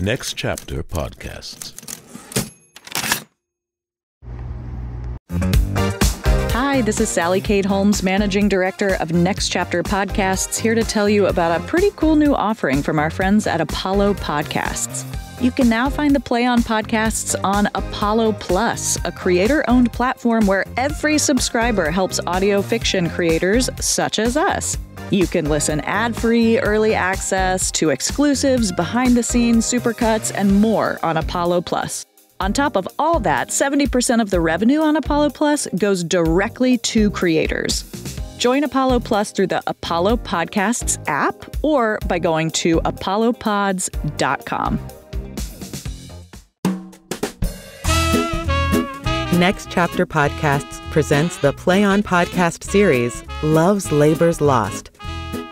Next Chapter Podcasts. Hi, this is Sally Kate Holmes, Managing Director of Next Chapter Podcasts, here to tell you about a pretty cool new offering from our friends at Apollo Podcasts. You can now find the Play On podcasts on Apollo Plus, a creator-owned platform where every subscriber helps audio fiction creators such as us. You can listen ad-free, early access to exclusives, behind-the-scenes supercuts, and more on Apollo Plus. On top of all that, 70% of the revenue on Apollo Plus goes directly to creators. Join Apollo Plus through the Apollo Podcasts app or by going to apollopods.com. Next Chapter Podcasts presents the Play On podcast series, Love's Labor's Lost.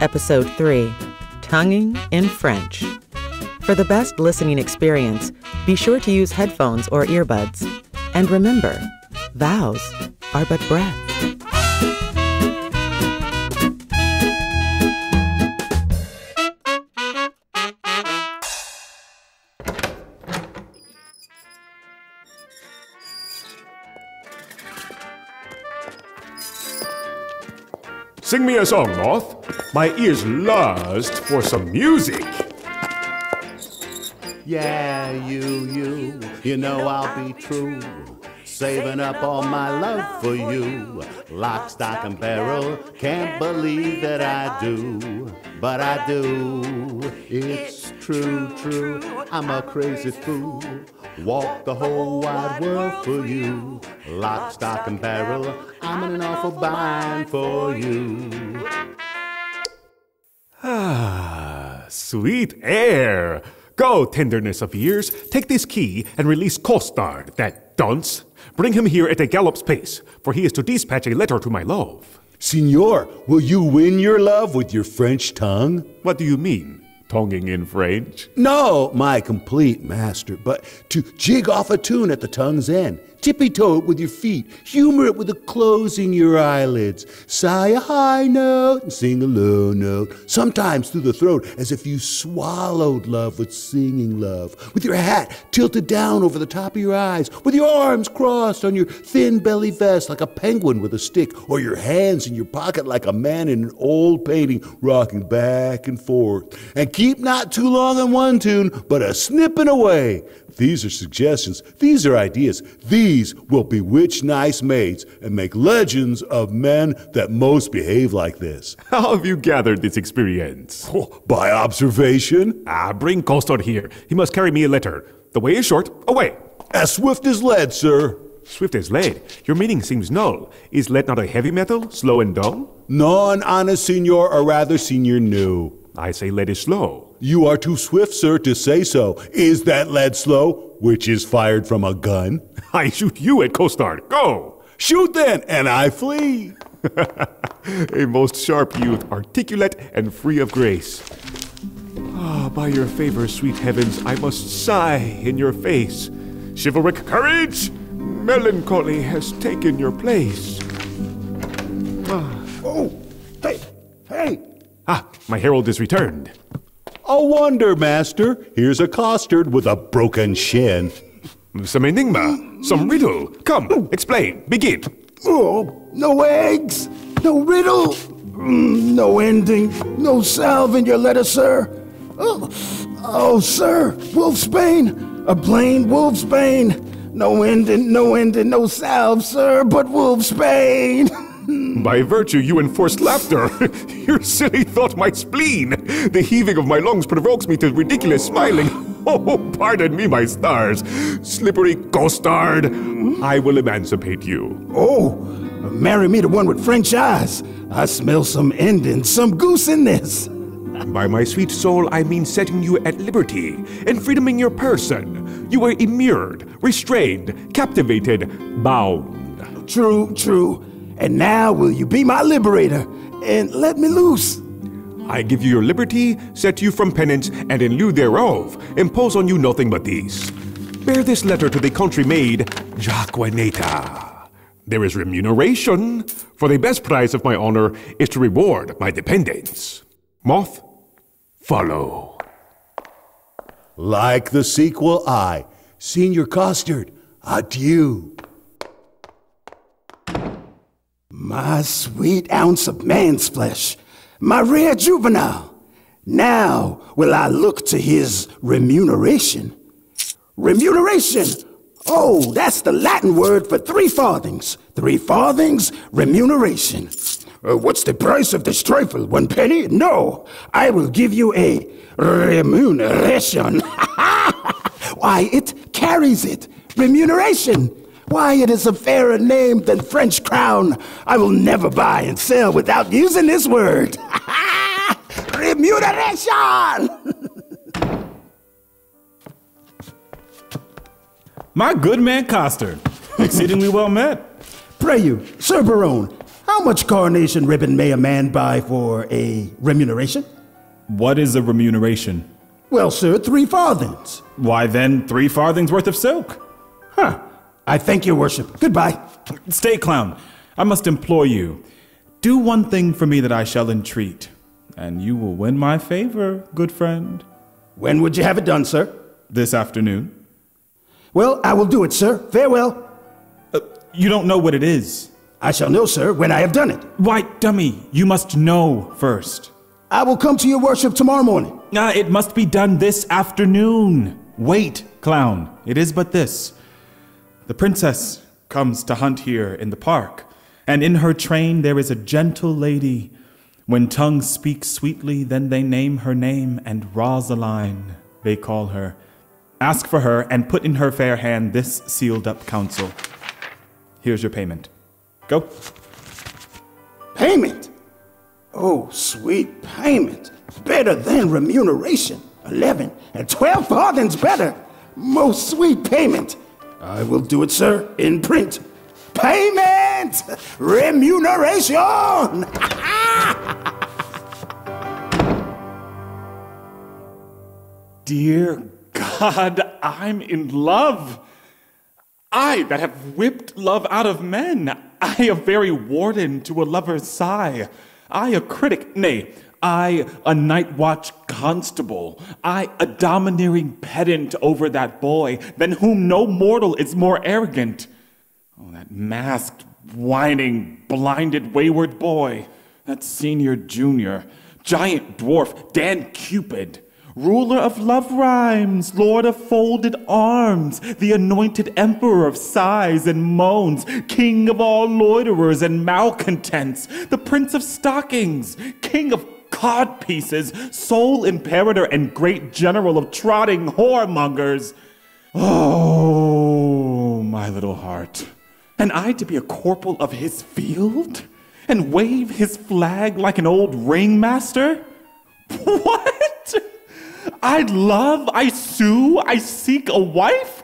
Episode 3, Tonguing in French. For the best listening experience, be sure to use headphones or earbuds. And remember, vows are but breath. Sing me a song, Moth. My ears lust for some music. Yeah, you know I'll be true. Saving up all my love for you. Lock, stock, and barrel, can't believe that I do. But I do, it's true, I'm a crazy fool. Walk the whole wide world for you. Lock, stock, and barrel, I'm in an awful bind for you. Ah, sweet air. Go, tenderness of years, take this key and release Costard, that dunce. Bring him here at a gallop's pace, for he is to dispatch a letter to my love. Signor, will you win your love with your French tongue? What do you mean, tonguing in French? No, my complete master, but to jig off a tune at the tongue's end. Tippy-toe it with your feet, humor it with the closing your eyelids. Sigh a high note and sing a low note, sometimes through the throat, as if you swallowed love with singing love. With your hat tilted down over the top of your eyes, with your arms crossed on your thin belly vest like a penguin with a stick, or your hands in your pocket like a man in an old painting rocking back and forth. And keep not too long on one tune, but a snipping away. These are suggestions. These are ideas. These will bewitch nice maids and make legends of men that most behave like this. How have you gathered this experience? Oh, by observation. Bring Costard here. He must carry me a letter. The way is short. Away. As swift as lead, sir. Swift as lead? Your meaning seems null. Is lead not a heavy metal, slow and dull? Non-honest, senor, or rather, senor, no. I say lead is slow. You are too swift, sir, to say so. Is that lead slow, which is fired from a gun? I shoot you at Costard. Go! Shoot then, and I flee. A most sharp youth, articulate and free of grace. Ah, by your favor, sweet heavens, I must sigh in your face. Chivalric courage, melancholy has taken your place. Oh, hey. My herald is returned. A wonder, master. Here's a Costard with a broken shin. Some enigma, some riddle. Come, explain, begin. Oh, no eggs, no riddle, no ending, no salve in your letter, sir. Oh, sir, wolfsbane, a plain wolfsbane. No ending, no salve, sir, but wolfsbane. By virtue, you enforced laughter. Your silly thought my spleen. The heaving of my lungs provokes me to ridiculous smiling. Oh, pardon me, my stars. Slippery Costard, I will emancipate you. Oh, marry me to one with French eyes. I smell some ending, some goose in this. By my sweet soul, I mean setting you at liberty and freedom in your person. You are immured, restrained, captivated, bound. True. And now will you be my liberator and let me loose? I give you your liberty, set you from penance, and in lieu thereof, impose on you nothing but these. Bear this letter to the country maid, Jaquenetta. There is remuneration, for the best price of my honor is to reward my dependents. Moth, follow. Like the sequel, I, Senior Costard, adieu. My sweet ounce of man's flesh, my rare juvenile. Now will I look to his remuneration. Remuneration! Oh, that's the Latin word for 3 farthings. 3 farthings, remuneration. What's the price of this trifle? 1 penny? No, I will give you a remuneration. Why, it carries it. Remuneration. Why, it is a fairer name than French crown. I will never buy and sell without using this word. Remuneration! My good man Costard, exceedingly well met. Pray you, Sir Berowne, how much coronation ribbon may a man buy for a remuneration? What is a remuneration? Well, sir, 3 farthings. Why then, 3 farthings worth of silk. Huh. I thank your worship. Goodbye. Stay, clown. I must implore you. Do one thing for me that I shall entreat, and you will win my favor, good friend. When would you have it done, sir? This afternoon. Well, I will do it, sir. Farewell. You don't know what it is. I shall know, sir, when I have done it. Why, dummy, you must know first. I will come to your worship tomorrow morning. It must be done this afternoon. Wait, clown, it is but this. The princess comes to hunt here in the park, and in her train there is a gentle lady. When tongues speak sweetly, then they name her name, and Rosaline they call her. Ask for her, and put in her fair hand this sealed up counsel. Here's your payment. Go. Payment? Oh, sweet payment. Better than remuneration. 11 and 12 farthings better. Most sweet payment. I will do it, sir, in print. Payment! Remuneration! Dear God, I'm in love. I that have whipped love out of men. I a very warden to a lover's sigh. I a critic, nay, I a night watch constable. I a domineering pedant over that boy, than whom no mortal is more arrogant. Oh, that masked, whining, blinded, wayward boy. That senior junior, giant dwarf, Dan Cupid. Ruler of love rhymes, lord of folded arms, the anointed emperor of sighs and moans, king of all loiterers and malcontents, the prince of stockings, king of codpieces, sole imperator and great general of trotting whoremongers. Oh, my little heart. And I to be a corporal of his field? And wave his flag like an old ringmaster? What? I love, I sue, I seek a wife?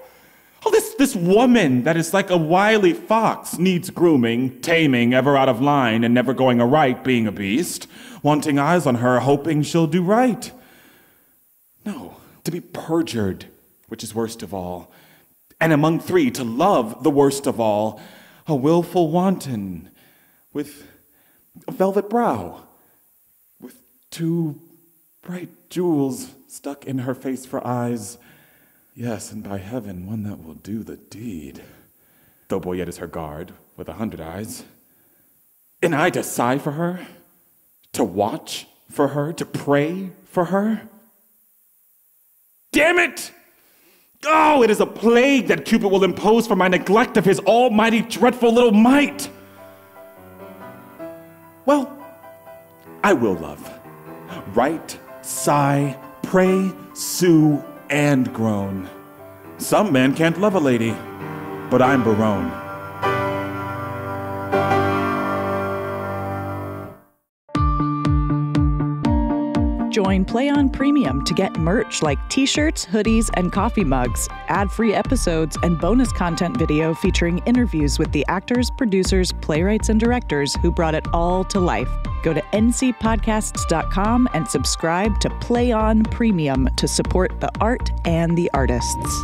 Oh, this woman that is like a wily fox, needs grooming, taming, ever out of line, and never going aright, being a beast, wanting eyes on her, hoping she'll do right. No, to be perjured, which is worst of all, and among 3, to love the worst of all, a willful wanton, with a velvet brow, with 2 bright jewels stuck in her face for eyes. Yes, and by heaven, one that will do the deed. Though Boyet is her guard, with 100 eyes. And I to sigh for her? To watch for her? To pray for her? Damn it! Oh, it is a plague that Cupid will impose for my neglect of his almighty dreadful little might. Well, I will love. Write, sigh, pray, sue, and groan. Some men can't love a lady, but I'm Berowne. Join Play On Premium to get merch like t-shirts, hoodies, and coffee mugs, ad-free episodes, and bonus content video featuring interviews with the actors, producers, playwrights, and directors who brought it all to life. Go to ncpodcasts.com and subscribe to Play On Premium to support the art and the artists.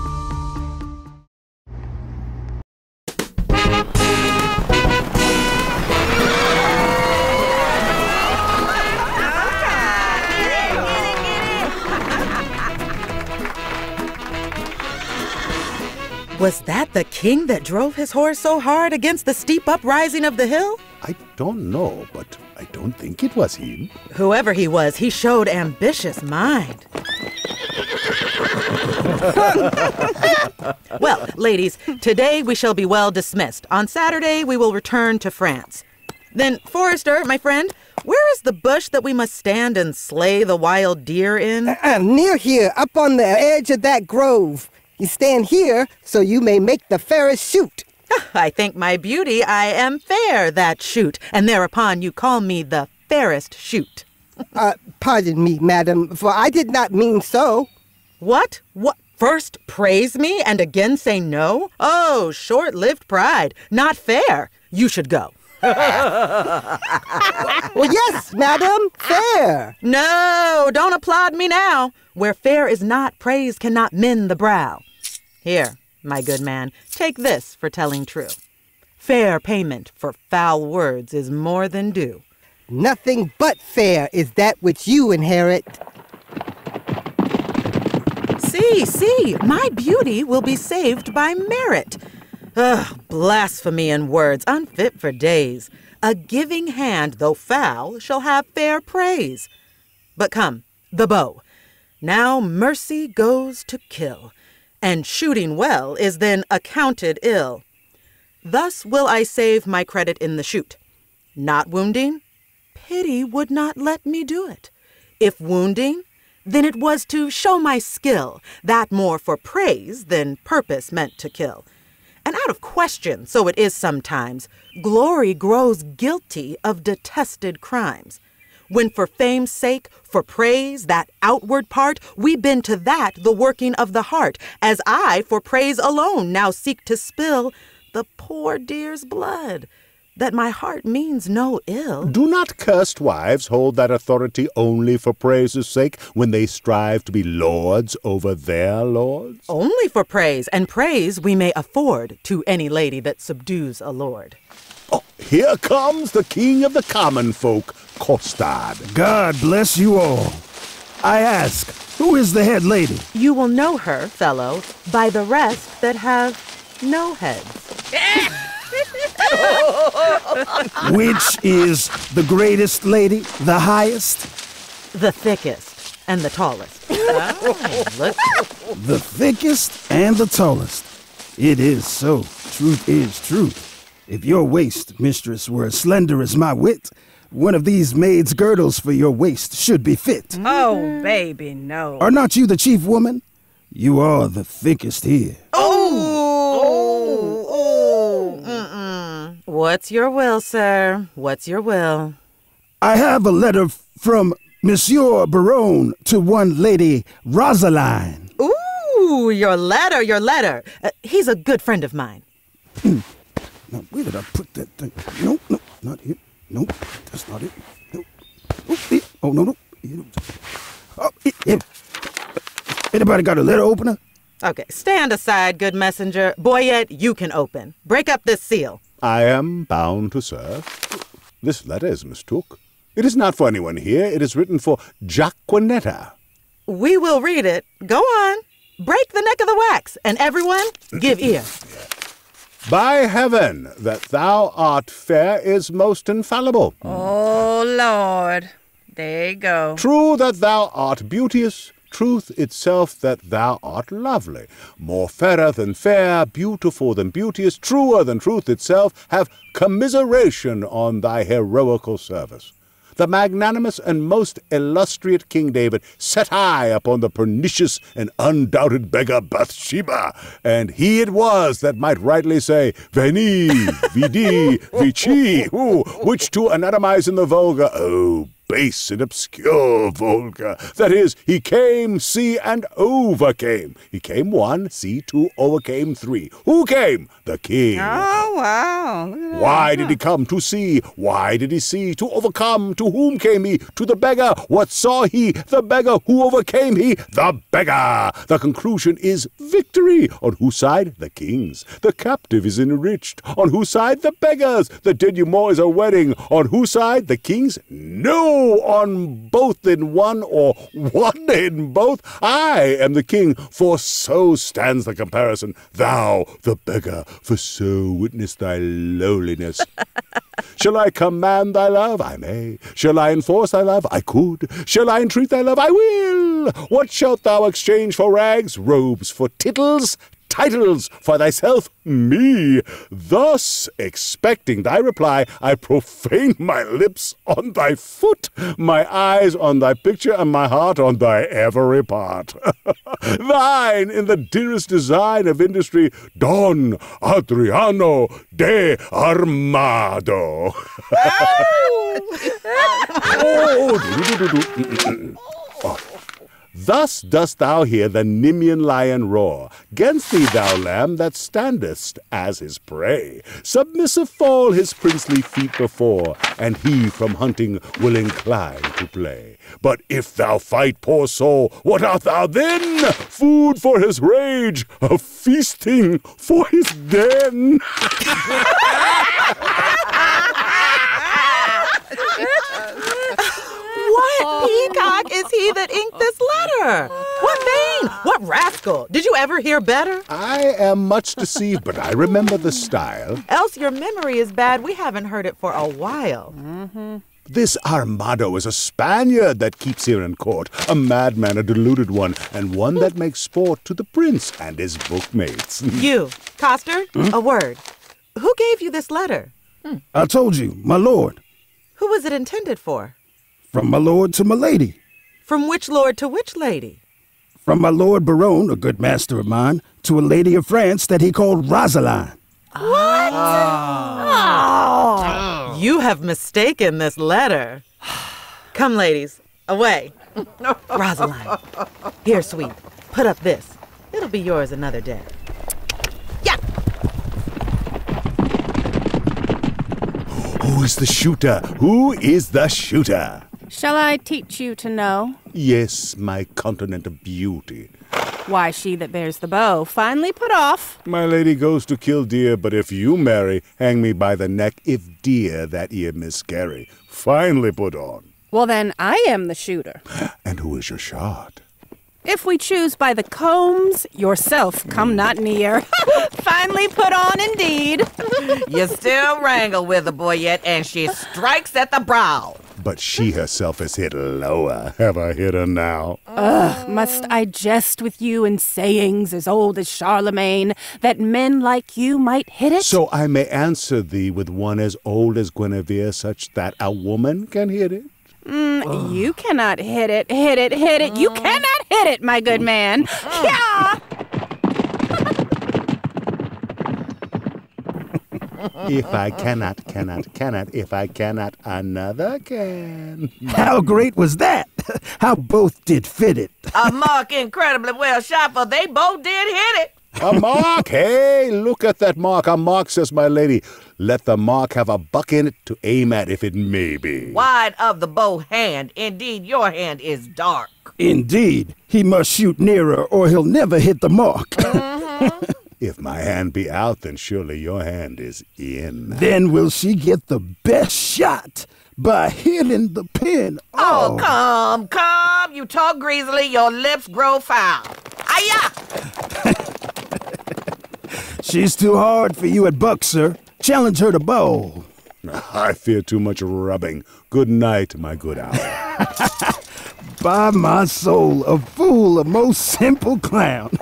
Was that the king that drove his horse so hard against the steep uprising of the hill? I don't know, but I don't think it was him. Whoever he was, he showed ambitious mind. Well, ladies, today we shall be well dismissed. On Saturday, we will return to France. Then, Forrester, my friend, where is the bush that we must stand and slay the wild deer in? Near here, up on the edge of that grove. You stand here so you may make the fairest shoot. I think, my beauty, I am fair that shoot, and thereupon you call me the fairest shoot. Pardon me, madam, for I did not mean so. What? What? First praise me and again say no? Oh, short-lived pride. Not fair. You should go. Well, yes, madam, fair. No, don't applaud me now. Where fair is not, praise cannot mend the brow. Here, my good man, take this for telling true. Fair payment for foul words is more than due. Nothing but fair is that which you inherit. See, my beauty will be saved by merit. Ugh, blasphemy in words, unfit for days. A giving hand, though foul, shall have fair praise. But come, the bow. Now mercy goes to kill, and shooting well is then accounted ill. Thus will I save my credit in the shoot. Not wounding, pity would not let me do it. If wounding, then it was to show my skill, that more for praise than purpose meant to kill. And out of question, so it is sometimes, glory grows guilty of detested crimes. When for fame's sake, for praise, that outward part, we bend to that the working of the heart, as I for praise alone now seek to spill the poor dear's blood, that my heart means no ill. Do not cursed wives hold that authority only for praise's sake when they strive to be lords over their lords? Only for praise, and praise we may afford to any lady that subdues a lord. Oh, here comes the king of the common folk, Costard. God bless you all. I ask, who is the head lady? You will know her, fellow, by the rest that have no heads. Which is the greatest lady, the highest? The thickest and the tallest. Oh, look. The thickest and the tallest. It is so. Truth is truth. If your waist, mistress, were as slender as my wit, one of these maid's girdles for your waist should be fit. Oh, baby, no. Are not you the chief woman? You are the thickest here. What's your will, sir? What's your will? I have a letter from Monsieur Berowne to one lady, Rosaline. Ooh, your letter. He's a good friend of mine. Now, where did I put that thing? No, not here. No, that's not it. No. Oh, no. Oh, here. Anybody got a letter opener? Okay, stand aside, good messenger. Boyet, you can open. Break up this seal. I am bound to serve. This letter is mistook. It is not for anyone here. It is written for Jaquenetta. We will read it. Go on. Break the neck of the wax, and everyone, give ear. By heaven, that thou art fair is most infallible. Oh, Lord. There you go. True that thou art beauteous, truth itself that thou art lovely. More fairer than fair, beautiful than beauteous, truer than truth itself, have commiseration on thy heroical service. The magnanimous and most illustrious King David set high upon the pernicious and undoubted beggar Bathsheba, and he it was that might rightly say, Veni, vidi, vici, which to anatomize in the vulgar, oh, base and obscure vulgar. That is, he came, see, and overcame. He came 1, see, 2, overcame 3. Who came? The king. Oh, wow. Why did he come? To see. Why did he see? To overcome. To whom came he? To the beggar. What saw he? The beggar. Who overcame he? The beggar. The conclusion is victory. On whose side? The king's. The captive is enriched. On whose side? The beggar's. The denouement is a wedding. On whose side? The king's? No! no, on both in one or one in both. I am the king, for so stands the comparison. Thou, the beggar, for so witness thy lowliness. Shall I command thy love? I may. Shall I enforce thy love? I could. Shall I entreat thy love? I will. What shalt thou exchange for rags? Robes for tittles? Titles for thyself? Me. Thus, expecting thy reply, I profane my lips on thy foot, my eyes on thy picture, and my heart on thy every part. Thine, in the dearest design of industry, Don Adriano de Armado. Thus dost thou hear the Nemean lion roar. 'Gainst thee, thou lamb, that standest as his prey. Submissive fall his princely feet before, and he from hunting will incline to play. But if thou fight, poor soul, what art thou then? Food for his rage, a feasting for his den. What peacock is he that inked this letter? What vein? What rascal? Did you ever hear better? I am much deceived, but I remember the style. Else your memory is bad. We haven't heard it for a while. This Armado is a Spaniard that keeps here in court, a madman, a deluded one, and one that makes sport to the prince and his bookmates. You, Costard, a word. Who gave you this letter? I told you, my lord. Who was it intended for? From my lord to my lady. From which lord to which lady? From my lord Berowne, a good master of mine, to a lady of France that he called Rosaline. What? Oh. You have mistaken this letter. Come, ladies, away. Rosaline, here, sweet, put up this. It'll be yours another day. Yeah. Who is the shooter? Who is the shooter? Shall I teach you to know? Yes, my continent of beauty. Why, she that bears the bow, finally put off. My lady goes to kill deer, but if you marry, hang me by the neck, if deer that ye miscarry. Finally put on. Well, then, I am the shooter. And who is your shot? If we choose by the combs, yourself come not near. Finally put on, indeed. You still wrangle with the Boyet, and she strikes at the brow. But she herself is hit lower. Have I hit her now? Ugh, must I jest with you in sayings as old as Charlemagne, that men like you might hit it? So I may answer thee with one as old as Guinevere, such that a woman can hit it? You cannot hit it, hit it, hit it. You cannot hit it, my good man. Yeah. If I cannot, if I cannot, another can. How great was that? How both did fit it. A mark incredibly well shot, for they both did hit it. A mark? Hey, look at that mark. A mark, says my lady. Let the mark have a buck in it to aim at, if it may be. Wide of the bow hand. Indeed, your hand is dark. Indeed. He must shoot nearer, or he'll never hit the mark. If my hand be out, then surely your hand is in. Then will she get the best shot by hitting the pin. Oh, come. You talk greasily, your lips grow foul. Aya! She's too hard for you at buck, sir. Challenge her to bow. I fear too much rubbing. Good night, my good owl. By my soul, a fool, a most simple clown.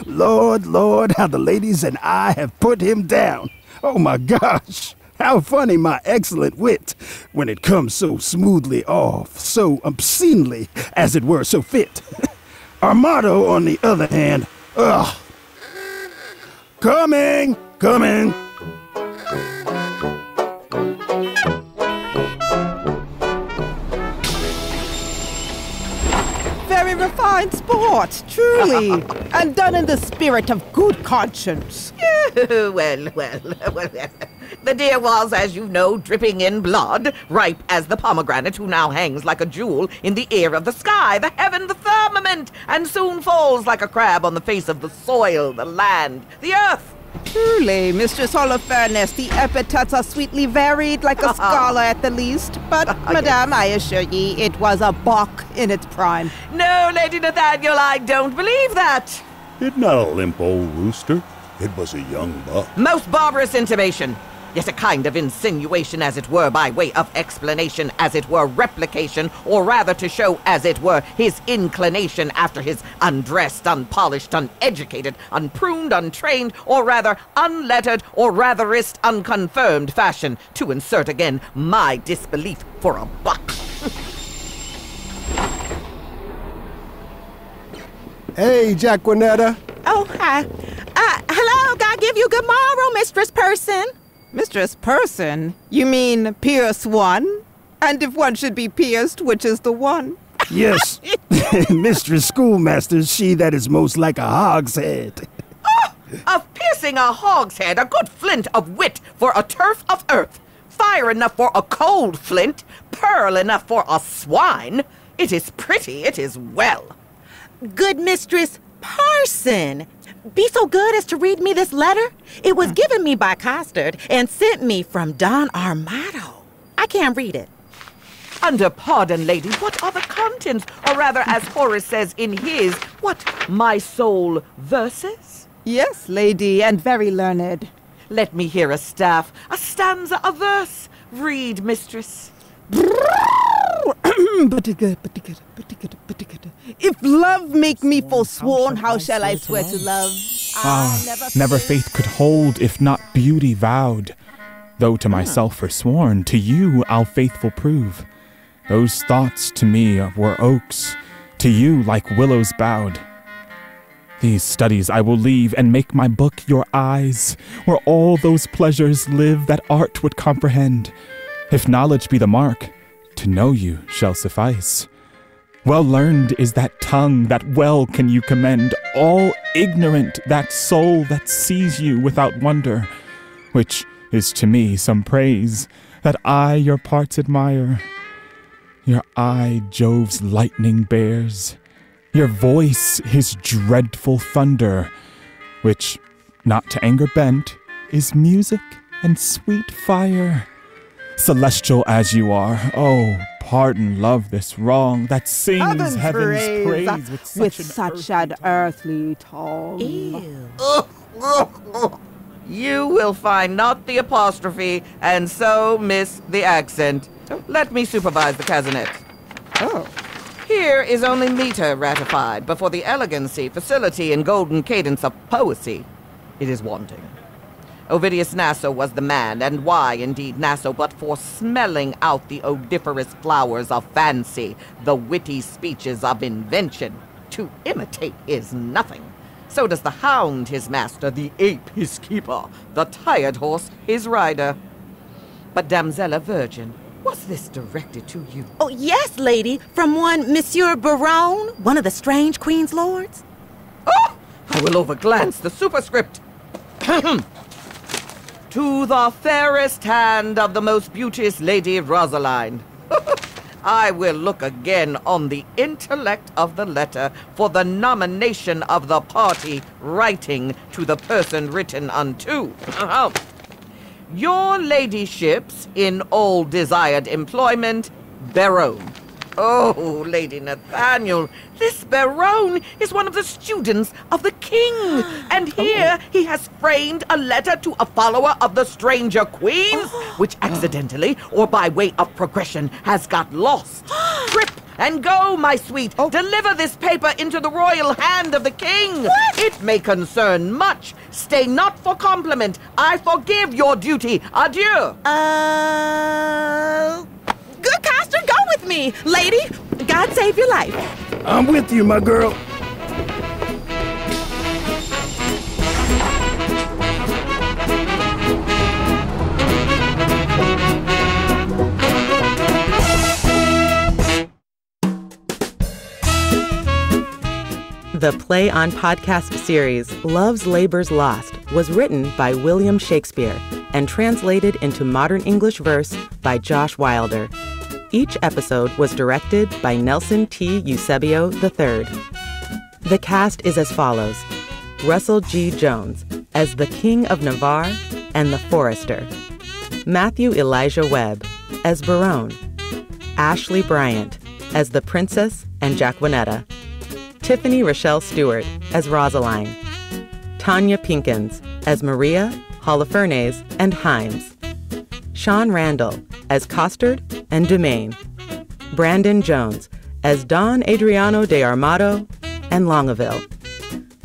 Lord, Lord, how the ladies and I have put him down. Oh, my gosh. How funny my excellent wit, when it comes so smoothly off, so obscenely, as it were, so fit. Armado, on the other hand, ugh. Coming. Very refined sport, truly, and done in the spirit of good conscience. Well. The deer was, as you know, dripping in blood, ripe as the pomegranate who now hangs like a jewel in the air of the sky, the heaven, the firmament, and soon falls like a crab on the face of the soil, the land, the earth. Truly, Mistress Holofernes, the epithets are sweetly varied, like a scholar at the least. But, Madame, I assure ye, it was a buck in its prime. No, Lady Nathaniel, I don't believe that. It's not a limp old rooster. It was a young buck. Most barbarous intimation. Yes, a kind of insinuation, as it were, by way of explanation, as it were, replication, or rather to show, as it were, his inclination after his undressed, unpolished, uneducated, unpruned, untrained, or rather unlettered, or ratherist, unconfirmed fashion, to insert again my disbelief for a buck. Hey, Jacquenetta. Oh, hi. Hello, God give you good morrow, Mistress Person. Mistress Person? You mean Pierce one? And if one should be pierced, which is the one? Yes. Mistress Schoolmaster, she that is most like a hogshead. Oh, of piercing a hogshead, a good flint of wit for a turf of earth, fire enough for a cold flint, pearl enough for a swine. It is pretty, it is well. Good Mistress Person, be so good as to read me this letter. It was given me by Costard and sent me from Don Armado. I can't read it. Under pardon, lady, what are the contents? Or rather, as Horace says in his, what, my soul verses? Yes, lady, and very learned. Let me hear a staff, a stanza, a verse. Read, mistress. If love make me forsworn, how shall I swear to love? Never faith could hold if not beauty vowed. Though to myself forsworn, to you I'll faithful prove. Those thoughts to me were oaks, to you like willows bowed. These studies I will leave and make my book your eyes, where all those pleasures live that art would comprehend. If knowledge be the mark, to know you shall suffice. Well learned is that tongue that well can you commend, all ignorant that soul that sees you without wonder, which is to me some praise, that I your parts admire. Your eye Jove's lightning bears, your voice his dreadful thunder, which, not to anger bent, is music and sweet fire. Celestial as you are, oh, pardon love this wrong that sings heaven's praise with such an earthly tongue. You will find not the apostrophe, and so miss the accent. Let me supervise the cazinet. Oh. Here is only meter ratified, but for the elegancy, facility, and golden cadence of poesy, it is wanting. Ovidius Naso was the man, and why indeed Naso but for smelling out the odoriferous flowers of fancy, the witty speeches of invention. To imitate is nothing. So does the hound his master, the ape his keeper, the tired horse his rider. But damsela virgin, was this directed to you? Oh, yes, lady, from one Monsieur Berowne, one of the strange Queen's lords. Oh, I will overglance the superscript. To the fairest hand of the most beauteous Lady Rosaline. I will look again on the intellect of the letter for the nomination of the party writing to the person written unto. Your ladyships in all desired employment, Berowne. Oh, Lady Nathaniel, this Berowne is one of the students of the king, and here he has framed a letter to a follower of the stranger queen, which accidentally, or by way of progression, has got lost. Trip and go, my sweet. Deliver this paper into the royal hand of the king. What? It may concern much. Stay not for compliment. I forgive your duty. Adieu. Good Costard, go with me, lady. God save your life. I'm with you, my girl. The Play on Podcast series, Love's Labour's Lost, was written by William Shakespeare and translated into modern English verse by Josh Wilder. Each episode was directed by Nelson T. Eusebio III. The cast is as follows: Russell G. Jones, as the King of Navarre and the Forester. Matthew Elijah Webb as Berowne. Ashley Bryant as the Princess and Jacquenetta. Tiffany Rochelle Stewart as Rosaline. Tanya Pinkins as Maria, Holofernes, and Himes. Sean Randall as Costard and Dumaine. Brandon Jones as Don Adriano de Armado and Longaville.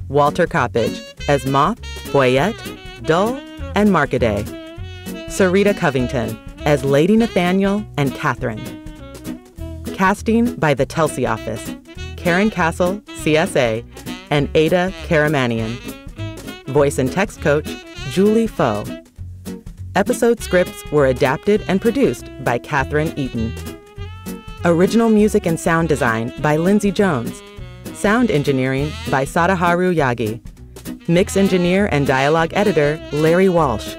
Walter Coppage as Moth, Boyet, Dull, and Marcaday. Sarita Covington as Lady Nathaniel and Catherine. Casting by the Telsey Office, Karen Castle, CSA, and Ada Karamanian. Voice and text coach, Julie Foe. Episode scripts were adapted and produced by Catherine Eaton. Original music and sound design by Lindsay Jones. Sound engineering by Sadaharu Yagi. Mix engineer and dialogue editor, Larry Walsh.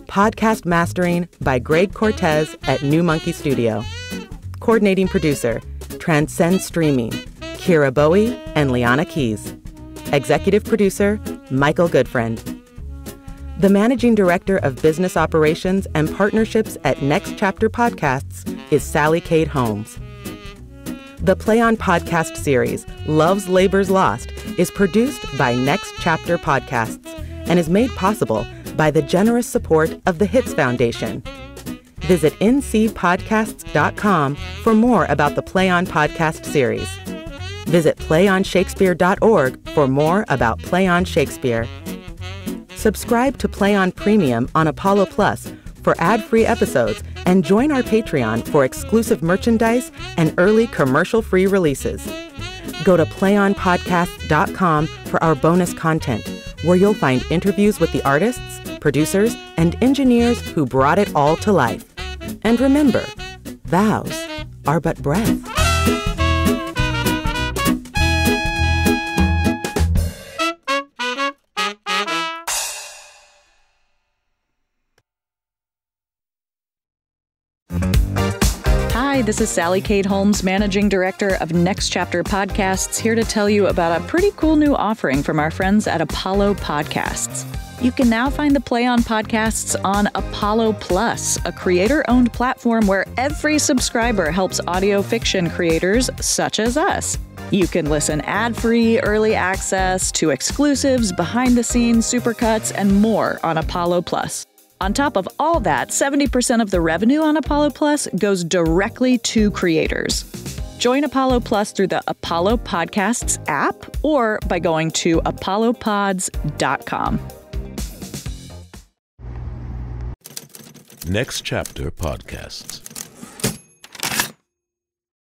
Podcast mastering by Greg Cortez at New Monkey Studio. Coordinating producer, Transcend Streaming, Kira Bowie and Liana Keys. Executive producer, Michael Goodfriend. The managing director of business operations and partnerships at Next Chapter Podcasts is Sally Kate Holmes. The Play On podcast series, Love's Labor's Lost, is produced by Next Chapter Podcasts and is made possible by the generous support of the Hits Foundation. Visit ncpodcasts.com for more about the Play On podcast series. Visit playonshakespeare.org for more about Play On Shakespeare. Subscribe to Play On Premium on Apollo Plus for ad-free episodes and join our Patreon for exclusive merchandise and early commercial-free releases. Go to playonpodcasts.com for our bonus content, where you'll find interviews with the artists, producers, and engineers who brought it all to life. And remember, vows are but breath. Hi, this is Sally Kate Holmes, Managing Director of Next Chapter Podcasts, here to tell you about a pretty cool new offering from our friends at Apollo Podcasts. You can now find the Play On podcasts on Apollo Plus, a creator-owned platform where every subscriber helps audio fiction creators such as us. You can listen ad-free, early access to exclusives, behind-the-scenes supercuts, and more on Apollo Plus. On top of all that, 70% of the revenue on Apollo Plus goes directly to creators. Join Apollo Plus through the Apollo Podcasts app or by going to apollopods.com. Next Chapter Podcasts.